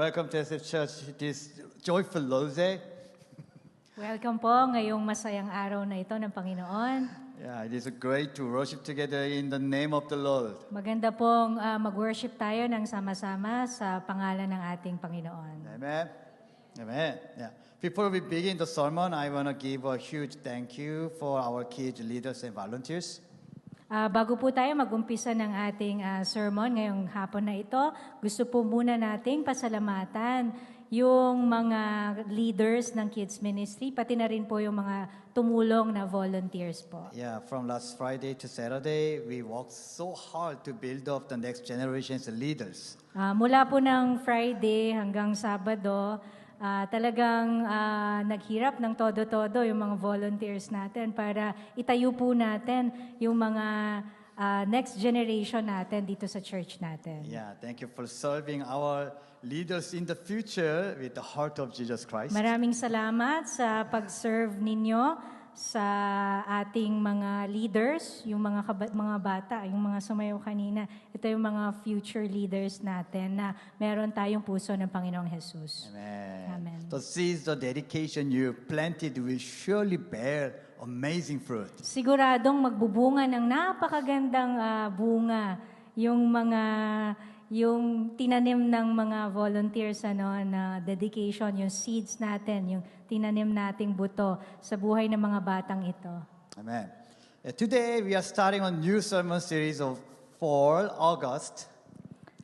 welcome to SF Church this joyful Lord's Welcome po ngayong masayang araw na ito ng Panginoon. Yeah, it is great to worship together in the name of the Lord. Maganda pong mag-worship tayo ng sama-sama sa pangalan ng ating Panginoon. Amen. Amen. Yeah. Before we begin the sermon, I want to give a huge thank you for our kids, leaders, and volunteers. Bago po tayo mag-umpisa ng ating sermon ngayong hapon na ito, gusto po muna nating pasalamatan yung mga leaders ng kids ministry, pati na rin po yung mga tumulong na volunteers po. Yeah, from last Friday to Saturday, we worked so hard to build up the next generation's leaders. Mula po ng Friday hanggang Sabado, talagang naghirap ng todo-todo yung mga volunteers natin para itayo po natin yung mga next generation natin dito sa church natin. Yeah, thank you for serving our leaders in the future with the heart of Jesus Christ. Maraming salamat sa pag-serve ninyo sa ating mga leaders, yung mga bata, yung mga sumayaw kanina. Ito yung mga future leaders natin na meron tayong puso ng Panginoong Jesus. Amen. Amen. The seeds, the dedication you planted will surely bear amazing fruit. Siguradong magbubunga ng napakagandang bunga yung tinanim ng mga volunteers na dedication, yung seeds natin, yung tinanim nating buto sa buhay ng mga batang ito. Amen. Today we are starting a new sermon series for August.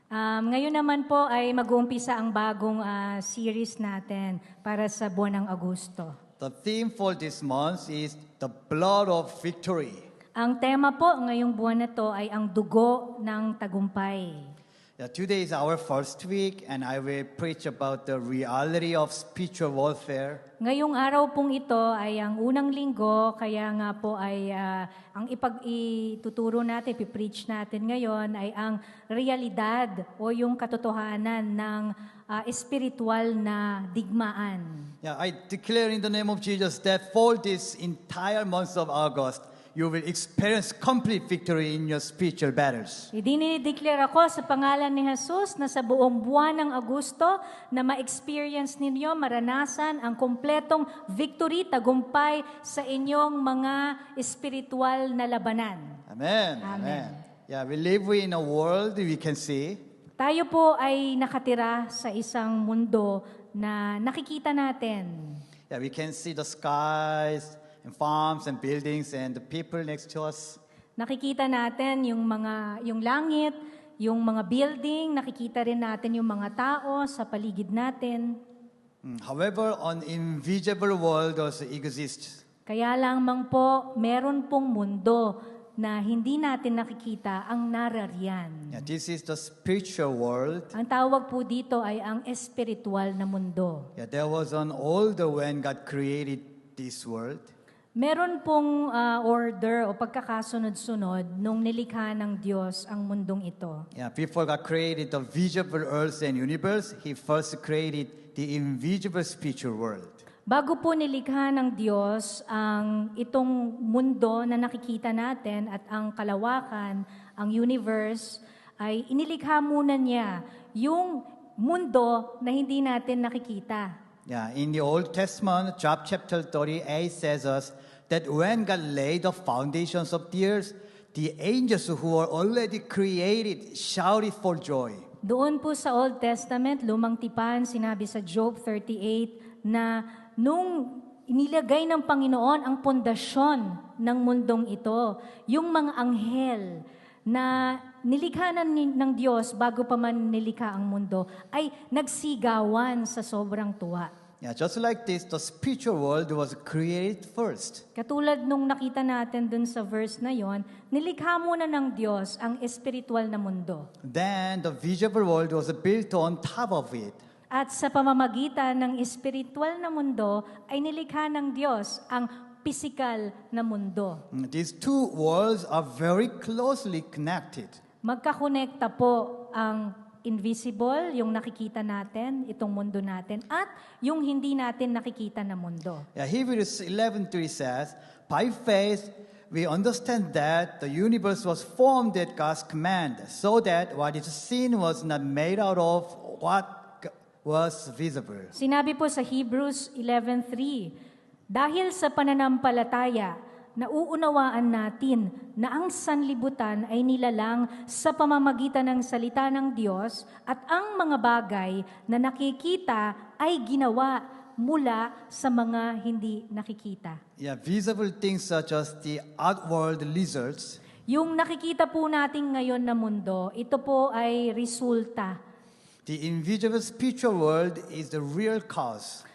Ngayon naman po ay mag-uumpisa ang bagong series natin para sa buwan ng Agosto. The theme for this month is the blood of victory. Ang tema po ngayong buwan na to ay ang dugo ng tagumpay. Yeah, today is our first week and I will preach about the reality of spiritual warfare. Ngayong araw pong ito ay ang unang linggo, kaya nga po ay ang ituturo natin, ipipreach natin ngayon ay ang realidad o yung katotohanan ng espiritual na digmaan. Yeah, I declare in the name of Jesus that for this entire month of August, you will experience complete victory in your spiritual battles. Idinideclare ako sa pangalan ni Jesus na sa buong buwan ng Agosto na ma-experience ninyo, maranasan ang kompletong victory, tagumpay sa inyong mga espiritual na labanan. Amen. Amen. Yeah, we live in a world we can see. Tayo po ay nakatira sa isang mundo na nakikita natin. Yeah, we can see the skies, and farms and buildings and the people next to us. Nakikita natin yung langit, yung mga building, nakikita rin natin yung mga tao sa paligid natin. However, an invisible world also exists. Kaya lamang po, meron pong mundo na hindi natin nakikita ang narariyan. Yeah, this is the spiritual world. Ang tawag po dito ay ang espiritual na mundo. Yeah, there was an order when God created this world. Meron pong order o pagkakasunod-sunod nung nilikha ng Diyos ang mundong ito. Yeah, before God created the visible earth and universe, He first created the invisible spiritual world. Bago po nilikha ng Diyos ang itong mundo na nakikita natin at ang kalawakan, ang universe, ay inilikha muna niya yung mundo na hindi natin nakikita. Yeah, in the Old Testament, Job chapter 38 says us that when God laid the foundations of the earth, the angels who were already created shouted for joy. Doon po sa Old Testament, lumang tipan, sinabi sa Job 38 na nung inilagay ng Panginoon ang pundasyon ng mundong ito, yung mga anghel na nilikha ng Diyos bago pa man nilikha ang mundo, ay nagsigawan sa sobrang tuwa. Yeah, just like this, the spiritual world was created first. Katulad nung nakita natin dun sa verse na yon, nilikha muna ng Diyos ang espiritual na mundo. Then the visible world was built on top of it. At sa pamamagitan ng espiritual na mundo, ay nilikha ng Diyos ang physical na mundo. These two worlds are very closely connected. Magkakonekta po ang invisible, yung nakikita natin, itong mundo natin, at yung hindi natin nakikita na mundo. Yeah, Hebrews 11:3 says, by faith we understand that the universe was formed at God's command, so that what is seen was not made out of what was visible. Sinabi po sa Hebrews 11:3, dahil sa pananampalataya, nauunawaan natin na ang sanlibutan ay nilalang sa pamamagitan ng salita ng Diyos at ang mga bagay na nakikita ay ginawa mula sa mga hindi nakikita. Yeah, visible things such as the outward results. Yung nakikita po natin ngayon na mundo, ito po ay resulta. The invisible spiritual world is the real cause.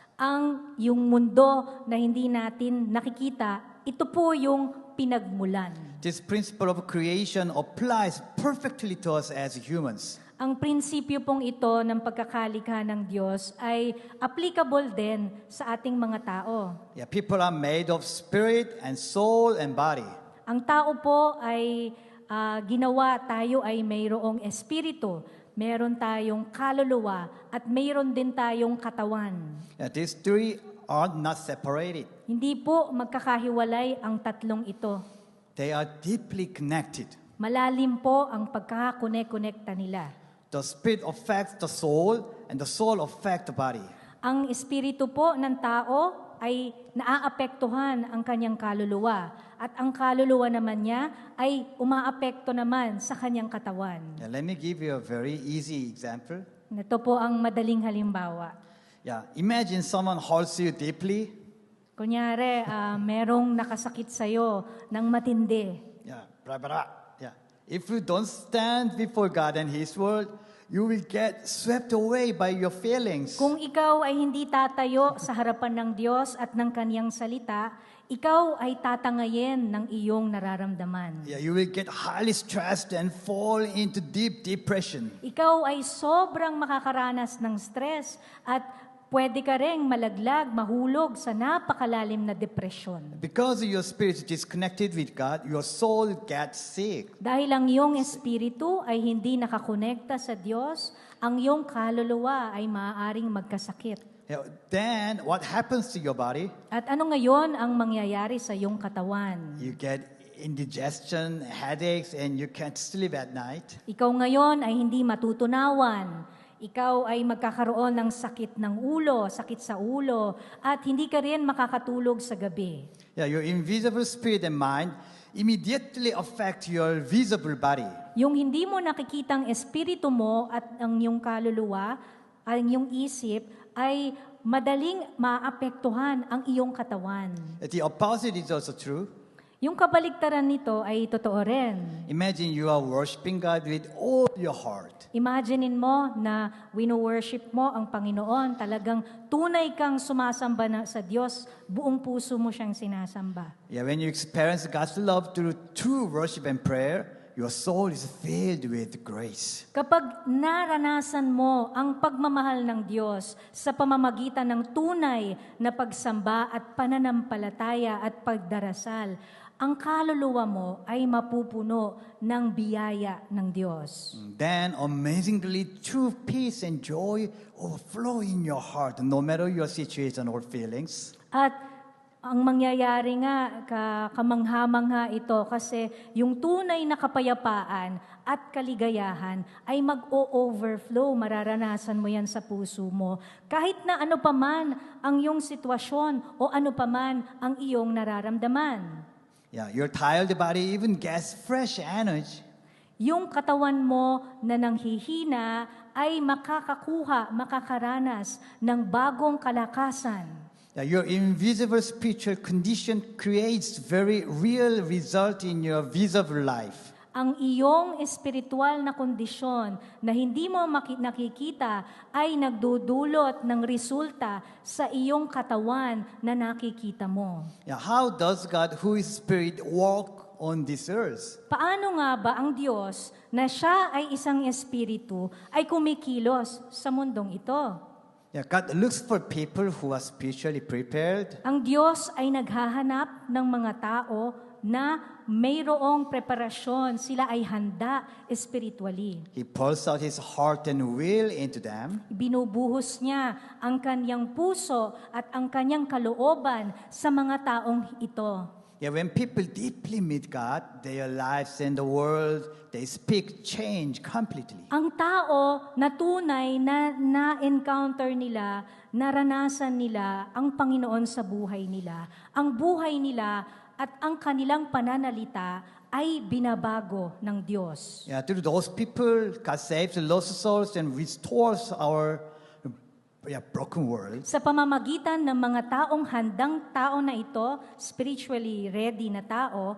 Yung mundo na hindi natin nakikita, ito po yung pinagmulan. This principle of creation applies perfectly to us as humans. Ang prinsipyo pong ito ng pagkakalikha ng Diyos ay applicable din sa ating mga tao. Yeah, people are made of spirit and soul and body. Ang tao po ay ginawa, tayo ay mayroong espiritu, meron tayong kaluluwa, at mayroon din tayong katawan. Yeah, these three are not separated. Hindi po magkakahiwalay ang tatlong ito. They are deeply connected. Malalim po ang pagkakakonekta nila. The spirit affects the soul and the soul affects the body. Ang espiritu po ng tao ay naaapektuhan ang kanyang kaluluwa at ang kaluluwa naman niya ay umaapekto naman sa kanyang katawan. Yeah, let me give you a very easy example. Ito po ang madaling halimbawa. Yeah, imagine someone hurts you deeply. Kunyari, merong nakasakit sa'yo ng matindi. Yeah, blah, blah. Yeah. If you don't stand before God and His Word, you will get swept away by your feelings. Kung ikaw ay hindi tatayo sa harapan ng Diyos at ng Kanyang salita, ikaw ay tatangayin ng iyong nararamdaman. Yeah, you will get highly stressed and fall into deep depression. Ikaw ay sobrang makakaranas ng stress at pwede ka ring malaglag, mahulog sa napakalalim na depresyon. Because your spirit is disconnected with God, your soul gets sick. Dahil ang iyong espiritu ay hindi nakakonekta sa Diyos, ang iyong kaluluwa ay maaaring magkasakit. Yeah, then, what happens to your body? At ano ngayon ang mangyayari sa iyong katawan? You get indigestion, headaches, and you can't sleep at night. Ikaw ngayon ay hindi matutunawan. Ikaw ay magkakaroon ng sakit ng ulo, sakit sa ulo, at hindi ka rin makakatulog sa gabi. Yeah, your invisible spirit and mind immediately affect your visible body. Yung hindi mo nakikitang espiritu mo at ang iyong kaluluwa, ang iyong isip, ay madaling maapektuhan ang iyong katawan. The opposite is also true. Yung kabaligtaran nito ay totoo rin. Imagine you are worshiping God with all your heart. Imaginein mo na wino-worship mo ang Panginoon, talagang tunay kang sumasamba na sa Diyos, buong puso mo siyang sinasamba. Yeah, when you experience God's love through true worship and prayer, your soul is filled with grace. Kapag naranasan mo ang pagmamahal ng Diyos sa pamamagitan ng tunay na pagsamba at pananampalataya at pagdarasal, ang kaluluwa mo ay mapupuno ng biyaya ng Diyos. Then, amazingly, true peace and joy overflow in your heart, no matter your situation or feelings. At ang mangyayari nga, kamangha-mangha ito kasi yung tunay na kapayapaan at kaligayahan ay mag-o-overflow, mararanasan mo yan sa puso mo. Kahit na ano paman ang iyong sitwasyon o ano paman ang iyong nararamdaman. Yeah, your tired body even gets fresh energy. Yung katawan mo na nanghihina ay makakaranas ng bagong kalakasan. Yeah, your invisible spiritual condition creates very real result in your visible life. Ang iyong espiritual na kondisyon na hindi mo nakikita ay nagdudulot ng resulta sa iyong katawan na nakikita mo. Yeah, how does God, who is spirit, walk on this earth? Paano nga ba ang Diyos na siya ay isang espiritu ay kumikilos sa mundong ito? Yeah, God looks for people who are spiritually prepared. Ang Diyos ay naghahanap ng mga tao na mayroong preparasyon, sila ay handa spiritually. He pours out His heart and will into them. Binubuhos niya ang kanyang puso at ang kanyang kalooban sa mga taong ito. Yeah, when people deeply meet God, their lives and the world they speak change completely. Ang tao na tunay na na-encounter nila, naranasan nila ang Panginoon sa buhay nila. Ang buhay nila at ang kanilang pananalita ay binabago ng Diyos. Yeah, through those people, God saves the lost souls and restores our broken world. Sa pamamagitan ng mga taong handang tao na ito, spiritually ready na tao,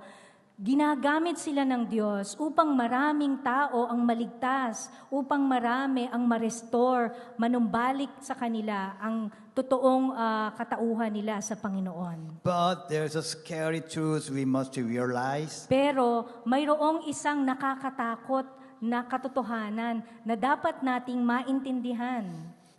ginagamit sila ng Diyos upang maraming tao ang maligtas, upang marami ang ma-restore, manumbalik sa kanila ang totoong katauhan nila sa Panginoon. But there's a scary truth we must realize. Pero mayroong isang nakakatakot na katotohanan na dapat nating maintindihan.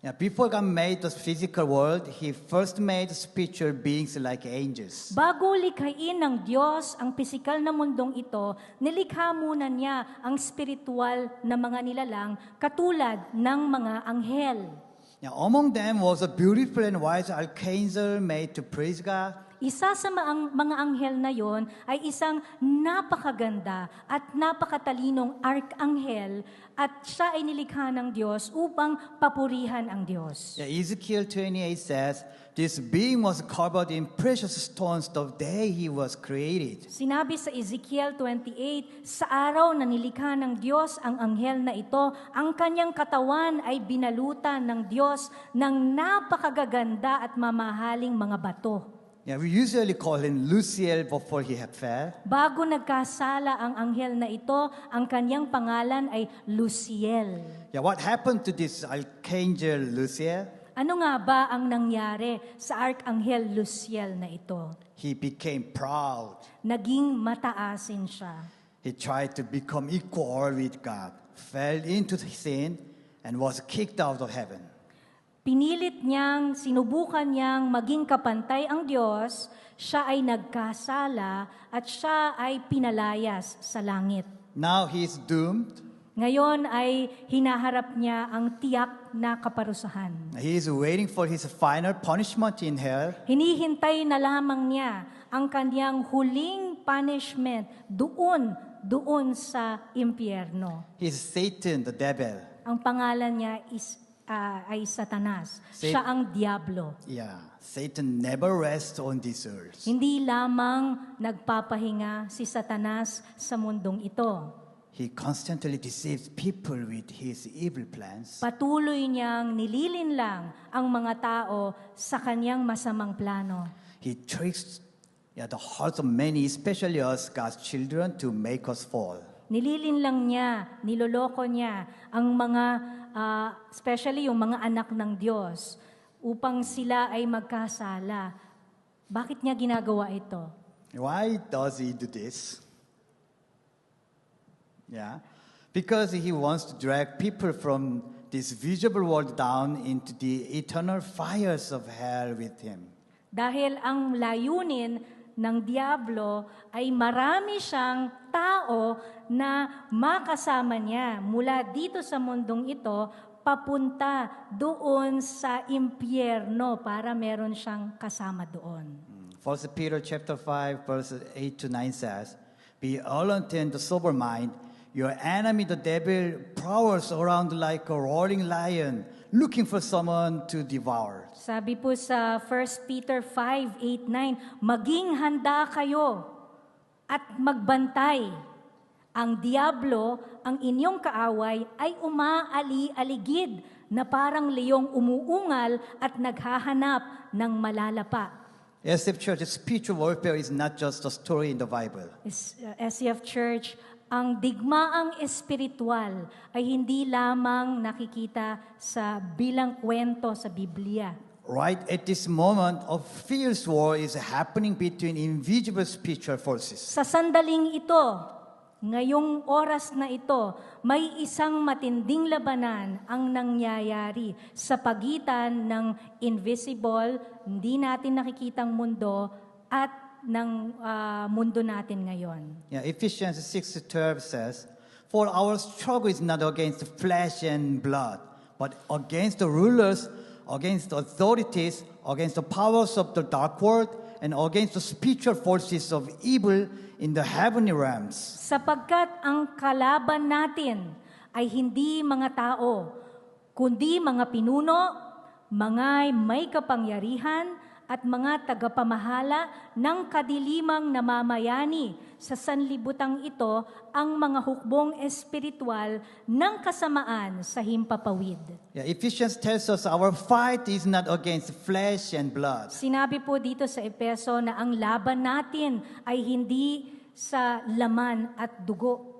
Yeah, before God made the physical world, He first made spiritual beings like angels. Bago likhain ng Diyos ang pisikal na mundong ito, nilikha muna niya ang spiritual na mga nilalang katulad ng mga anghel. Yeah, among them was a beautiful and wise archangel made to praise God. Isa sa mga anghel na yon ay isang napakaganda at napakatalinong arkanghel at siya ay nilikha ng Diyos upang papurihan ang Diyos. Yeah, Ezekiel 28 says, this being was covered in precious stones the day he was created. Sinabi sa Ezekiel 28, sa araw na nilikha ng Diyos ang anghel na ito, ang kanyang katawan ay binalutan ng Diyos ng napakagaganda at mamahaling mga bato. Yeah, we usually call him Luciel before he fell. Bago nagkasala ang anghel na ito, ang kanyang pangalan ay Luciel. Yeah, what happened to this archangel Luciel? Ano nga ba ang nangyari sa arkanghel Luciel na ito? He became proud. Naging mataasin siya. He tried to become equal with God, fell into sin, and was kicked out of heaven. Sinubukan niyang maging kapantay ang Diyos, siya ay nagkasala at siya ay pinalayas sa langit. Now he is doomed. Ngayon ay hinaharap niya ang tiyak na kaparusahan. He is waiting for his final punishment in hell. Hinihintay na lamang niya ang kanyang huling punishment doon sa impyerno. He is Satan, the devil. Ang pangalan niya ay Satanas. Siya ang Diablo. Yeah, Satan never rests on this earth. Hindi lamang nagpapahinga si Satanas sa mundong ito. He constantly deceives people with his evil plans. Patuloy niyang nililinlang ang mga tao sa kanyang masamang plano. He tricks the hearts of many, especially us, God's children, to make us fall. Nililinlang niya, niloloko niya ang mga, especially yung mga anak ng Diyos, upang sila ay magkasala. Bakit niya ginagawa ito? Why does he do this? Yeah, because he wants to drag people from this visible world down into the eternal fires of hell with him. Dahil ang layunin ng Diablo ay marami siyang tao na makasama niya mula dito sa mundong ito papunta doon sa impyerno para meron siyang kasama doon. 1 Peter chapter 5 verses 8 to 9 says, be alert and sober mind. Your enemy, the devil, prowls around like a roaring lion, looking for someone to devour. Sabi po sa 1 Peter 5:8-9, maging handa kayo at magbantay. Ang Diablo, ang inyong kaaway, ay umaali-aligid na parang leong umuungal at naghahanap ng malalapa. SF Church, spiritual warfare is not just a story in the Bible. SF Church, ang digmaang espiritual ay hindi lamang nakikita sa bilang kwento sa Biblia. Right at this moment, a fierce war is happening between invisible spiritual forces. Sa sandaling ito, ngayong oras na ito, may isang matinding labanan ang nangyayari sa pagitan ng invisible, hindi natin nakikitang mundo at ng mundo natin ngayon. Yeah, Ephesians 6:12 says, for our struggle is not against flesh and blood, but against the rulers, against the authorities, against the powers of the dark world, and against the spiritual forces of evil in the heavenly realms. Sapagkat ang kalaban natin ay hindi mga tao, kundi mga pinuno, mga may kapangyarihan, at mga tagapamahala ng kadilimang namamayani sa sanlibutang ito, ang mga hukbong espiritual ng kasamaan sa himpapawid. Yeah, Ephesians tells us our fight is not against flesh and blood. Sinabi po dito sa Epeso na ang laban natin ay hindi sa laman at dugo.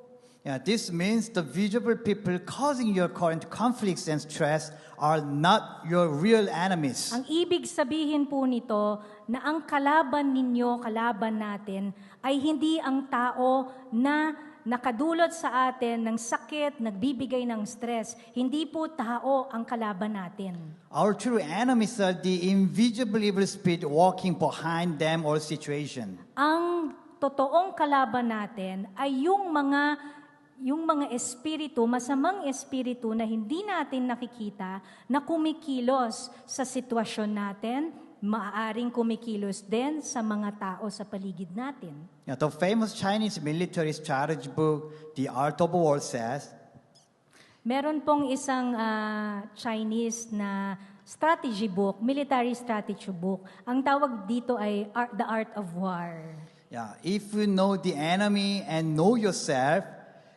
Yeah, this means the visible people causing your current conflicts and stress are not your real enemies. Ang ibig sabihin po nito na ang kalaban ninyo, kalaban natin, ay hindi ang tao na nakadulot sa atin ng sakit, nagbibigay ng stress. Hindi po tao ang kalaban natin. Our true enemies are the invisible evil spirit walking behind them or situation. Ang totoong kalaban natin ay yung mga espiritu, masamang espiritu na hindi natin nakikita na kumikilos sa sitwasyon natin, maaaring kumikilos din sa mga tao sa paligid natin. Yeah, the famous Chinese military strategy book, The Art of War, says, Meron pong isang Chinese na strategy book, military strategy book. Ang tawag dito ay The Art of War. yeah, if you know the enemy and know yourself,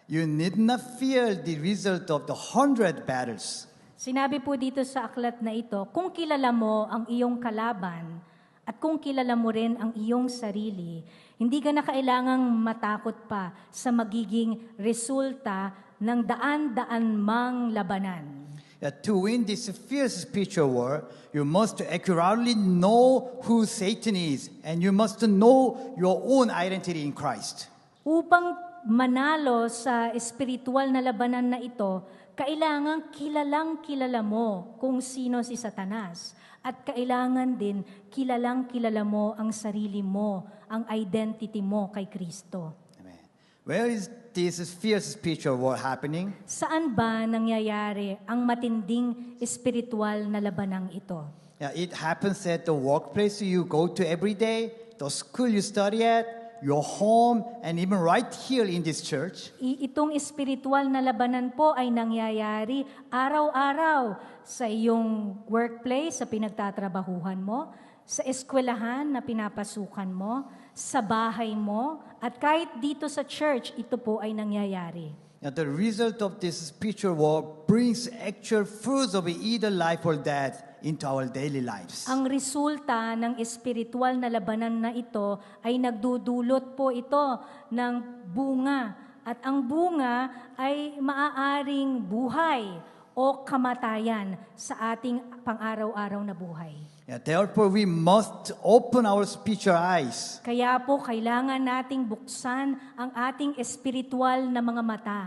you need not fear the result of the 100 battles. Sinabi po dito sa aklat na ito, kung kilala mo ang iyong kalaban at kung kilala mo rin ang iyong sarili, hindi ka na kailangang matakot pa sa magiging resulta ng daan-daan mang labanan. Yeah, to win this fierce spiritual war, you must accurately know who Satan is, and you must know your own identity in Christ. Upang manalo sa espiritual na labanan na ito, kailangan kilala mo kung sino si Satanas. At kailangan din kilala mo ang sarili mo, ang identity mo kay Kristo. Amen. Where is this fierce spiritual war happening? Saan ba nangyayari ang matinding espiritual na labanang ito? Yeah, it happens at the workplace you go to every day, the school you study at, your home, and even right here in this church. Itong espiritual na labanan po ay nangyayari araw-araw sa iyong workplace, sa pinagtatrabahuhan mo, sa eskwelahan na pinapasukan mo, sa bahay mo, at kahit dito sa church, ito po ay nangyayari. Now, the result of this spiritual war brings actual fruits of either life or death into our daily lives. Ang resulta ng espiritual na labanan na ito ay nagdudulot po ito ng bunga. At ang bunga ay maaaring buhay o kamatayan sa ating pang-araw-araw na buhay. Yeah, therefore, we must open our spiritual eyes. Kaya po kailangan nating buksan ang ating espiritual na mga mata.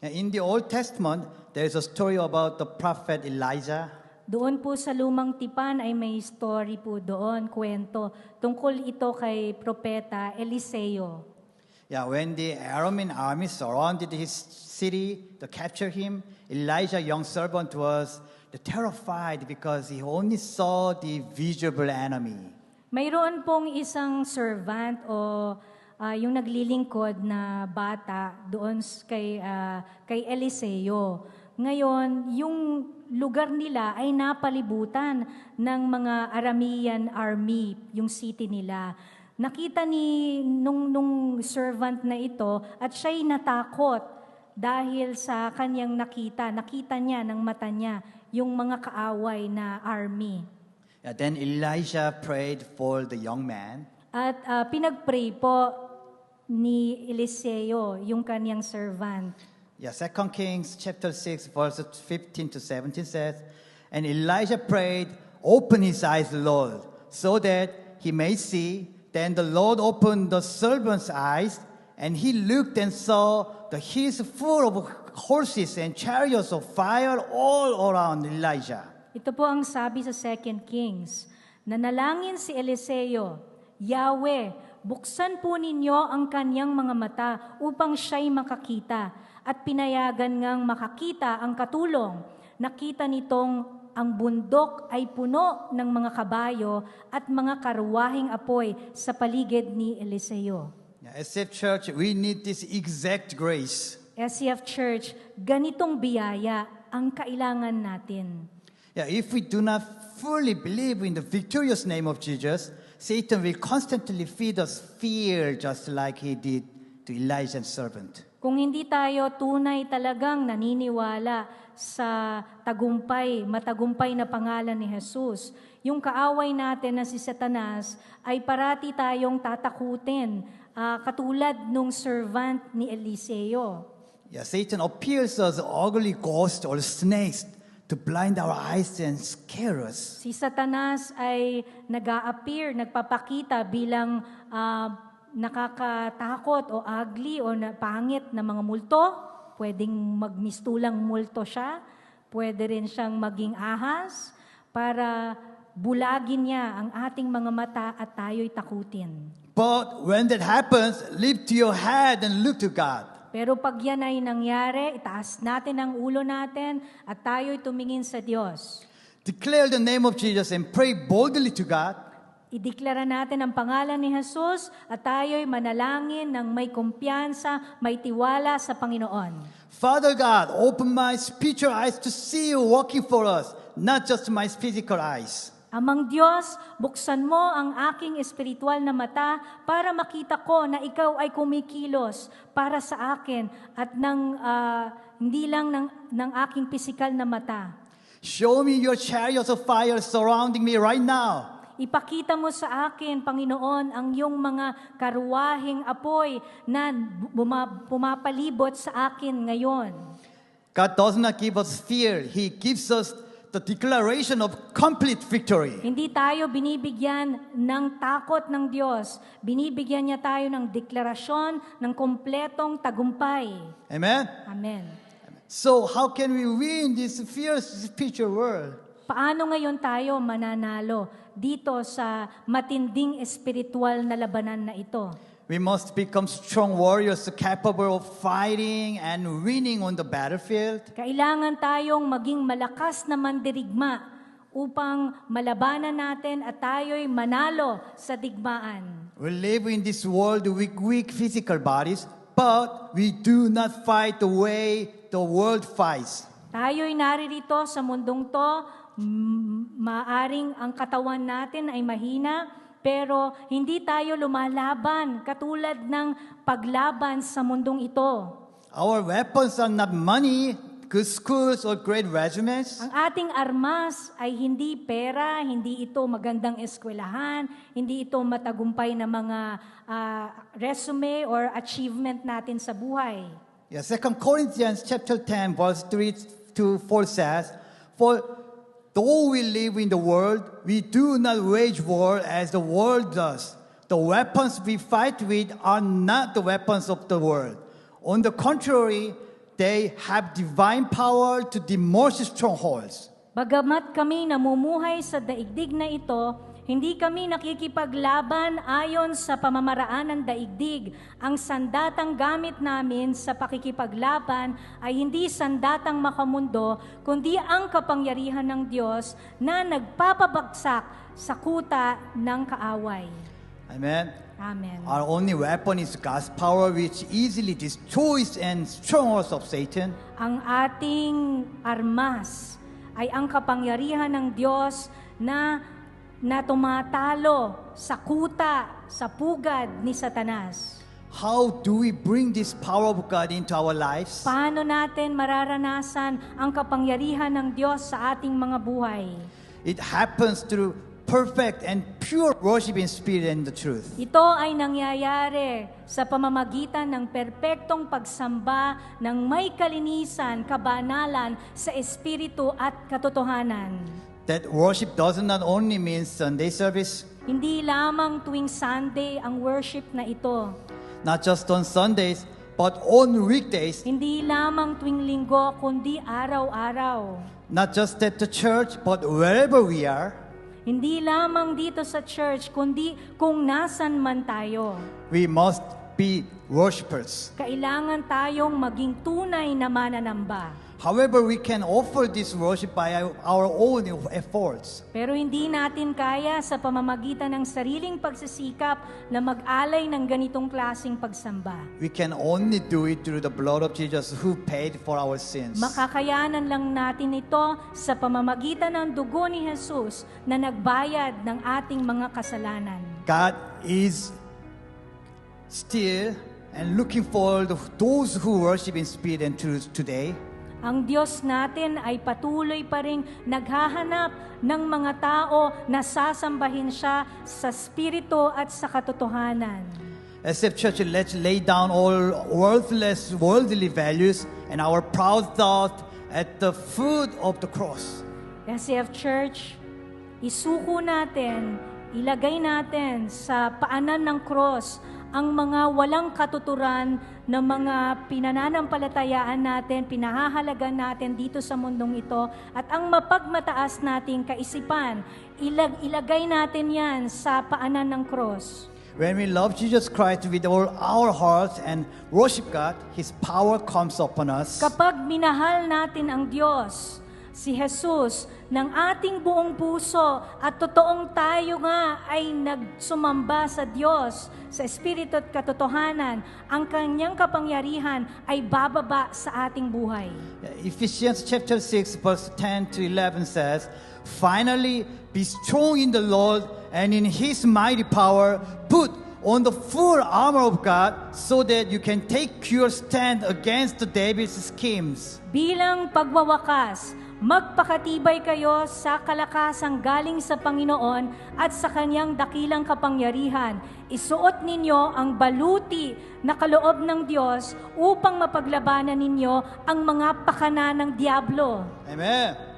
In the Old Testament, there is a story about the prophet Elijah. Doon po sa Lumang Tipan ay may story po doon, kwento. Tungkol ito kay Propeta Eliseo. Yeah, when the Aramean army surrounded his city to capture him, Elijah, young servant, was terrified because he only saw the visible enemy. Mayroon pong isang servant o yung naglilingkod na bata doon kay Eliseo. Ngayon, yung lugar nila ay napalibutan ng mga Aramean army, yung city nila. Nakita nung servant na ito at siya'y natakot dahil sa kanyang nakita niya ng mata niya yung mga kaaway na army. Yeah, then Elijah prayed for the young man. At pinagpray po ni Eliseo, yung kanyang servant. Yeah, 2 Kings chapter 6, verses 15 to 17 says, And Elijah prayed, Open his eyes, Lord, so that he may see. Then the Lord opened the servant's eyes, and he looked and saw the hills full of horses and chariots of fire all around Elijah. Ito po ang sabi sa 2 Kings. Nanalangin si Eliseo, Yahweh, buksan po ninyo ang kanyang mga mata upang siya'y makakita at pinayagan ngang makakita ang katulong. Nakita nitong ang bundok ay puno ng mga kabayo at mga karuwahing apoy sa paligid ni Eliseo. Yeah, SF Church, we need this exact grace. SCF Church, ganitong biyaya ang kailangan natin. Yeah, if we do not fully believe in the victorious name of Jesus, Satan will constantly feed us fear just like he did to Elijah's servant. Kung hindi tayo tunay talagang naniniwala sa matagumpay na pangalan ni Jesus, yung kaaway natin na si Satanas ay parati tayong tatakutin, katulad nung servant ni Eliseo. Yeah, Satan appears as ugly ghost or snakes to blind our eyes and scare us. Si Satanas ay nagpapakita bilang nakakatakot o ugly o pangit na mga multo. Pwedeng magmistulang multo siya. Pwede rin siyang maging ahas para bulagin niya ang ating mga mata at tayo'y takutin. But when that happens, lift your head and look to God. Pero pag yan ay nangyari, itaas natin ang ulo natin at tayo'y tumingin sa Diyos. Declare the name of Jesus and pray boldly to God. Ideklara natin ang pangalan ni Jesus at tayo'y manalangin ng may kumpiyansa, may tiwala sa Panginoon. Father God, open my spiritual eyes to see you working for us, not just my physical eyes. Amang Diyos, buksan mo ang aking espiritual na mata para makita ko na ikaw ay kumikilos para sa akin at hindi lang ng aking pisikal na mata. Show me your chariots of fire surrounding me right now. Ipakita mo sa akin, Panginoon, ang iyong mga karuwahing apoy na pumapalibot sa akin ngayon. God does not give us fear. He gives us the declaration of complete victory. Hindi tayo binibigyan ng takot ng Diyos. Binibigyan niya tayo ng deklarasyon ng kompletong tagumpay. Amen? Amen. So how can we win this fierce spiritual world? Paano ngayon tayo mananalo dito sa matinding espiritual na labanan na ito? We must become strong warriors capable of fighting and winning on the battlefield. Kailangan tayong maging malakas na mandirigma upang malabanan natin at tayo'y manalo sa digmaan. We live in this world with weak physical bodies, but we do not fight the way the world fights. Tayo'y naririto sa mundong to, maaring ang katawan natin ay mahina, pero hindi tayo lumalaban katulad ng paglaban sa mundong ito. Our weapons are not money, good schools, or great regiments. Ang ating armas ay hindi pera, hindi ito magandang eskwelahan, hindi ito matagumpay na mga resume or achievement natin sa buhay. Yeah, 2 Corinthians chapter 10, verse 3 to 4 says, For though we live in the world, we do not wage war as the world does. The weapons we fight with are not the weapons of the world. On the contrary, they have divine power to demolish strongholds. Bagamat kami namumuhay sa daigdig na ito, hindi kami nakikipaglaban ayon sa pamamaraan ng daigdig. Ang sandatang gamit namin sa pakikipaglaban ay hindi sandatang makamundo, kundi ang kapangyarihan ng Diyos na nagpapabagsak sa kuta ng kaaway. Amen. Amen. Our only weapon is God's power, which easily destroys and strongholds of Satan. Ang ating armas ay ang kapangyarihan ng Diyos na tumatalo sa kuta, sa pugad ni Satanas. How do we bring this power of God into our lives? Paano natin mararanasan ang kapangyarihan ng Diyos sa ating mga buhay? It happens through perfect and pure worship in spirit and the truth. Ito ay nangyayari sa pamamagitan ng perpektong pagsamba ng may kalinisan, kabanalan sa espiritu at katotohanan. That worship does not only mean Sunday service, Hindi lamang tuwing Sunday ang worship na ito. not just on Sundays, but on weekdays, Hindi lamang tuwing linggo, kundi araw-araw. not just at the church, but wherever we are. Hindi lamang dito sa church, kundi kung nasan man tayo. We must be worshipers. Kailangan tayong maging tunay na mananamba. However, we can offer this worship by our own efforts. Pero hindi natin kaya sa pamamagitan ng sariling pagsisikap na mag-alay ng ganitong klaseng pagsamba. We can only do it through the blood of Jesus who paid for our sins. Makakayanan lang natin ito sa pamamagitan ng dugo ni Jesus na nagbayad ng ating mga kasalanan. God is still and looking for those who worship in spirit and truth today. Ang Diyos natin ay patuloy pa ring naghahanap ng mga tao na sasambahin siya sa spirito at sa katotohanan. SF Church, let's lay down all worthless worldly values and our proud thought at the foot of the cross. SF Church, isuko natin, ilagay natin sa paanan ng cross ang mga walang katuturan na mga pinananampalatayaan natin, pinahahalagan natin dito sa mundong ito, at ang mapagmataas nating kaisipan, ilagay natin yan sa paanan ng cross. When we love Jesus Christ with all our hearts and worship God, His power comes upon us. Kapag minahal natin ang Diyos, si Jesus, ng ating buong puso at totoong tayo nga ay nagsumamba sa Diyos, sa Espiritu at katotohanan, ang kanyang kapangyarihan ay bababa sa ating buhay. Ephesians chapter 6 verse 10 to 11 says, "Finally, be strong in the Lord and in His mighty power. Put on the full armor of God so that you can take your stand against the devil's schemes." Bilang pagwawakas, magpakatibay kayo sa kalakasang galing sa Panginoon at sa kanyang dakilang kapangyarihan. Isuot ninyo ang baluti na kaloob ng Diyos upang mapaglabanan ninyo ang mga pakana ng diablo. Amen.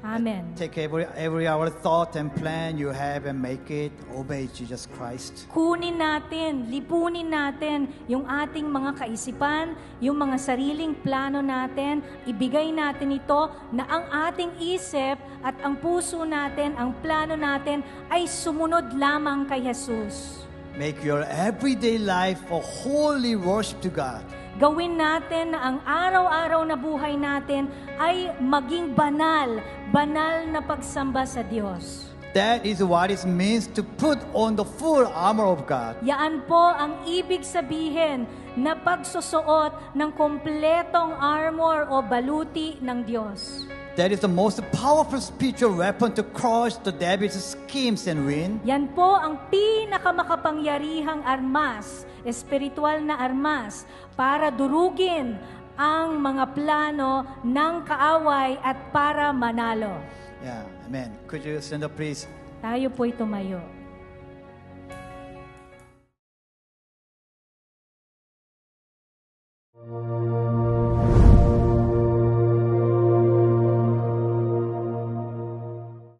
Amen. Take every our thought and plan you have and make it obey Jesus Christ. Kunin natin, lipunin natin yung ating mga kaisipan, yung mga sariling plano natin, ibigay natin ito na ang ating isip at ang puso natin, ang plano natin ay sumunod lamang kay Jesus. Make your everyday life a holy worship to God. Gawin natin na ang araw-araw na buhay natin ay maging banal, banal na pagsamba sa Diyos. That is what it means to put on the full armor of God. Yaan po ang ibig sabihin na pagsusuot ng kompletong armor o baluti ng Diyos. That is the most powerful spiritual weapon to crush the devil's schemes and win. Yan po ang pinakamakapangyarihang armas, espiritual na armas, para durugin ang mga plano ng kaaway at para manalo. Yeah, amen. Could you stand up, please? Tayo po'y tumayo.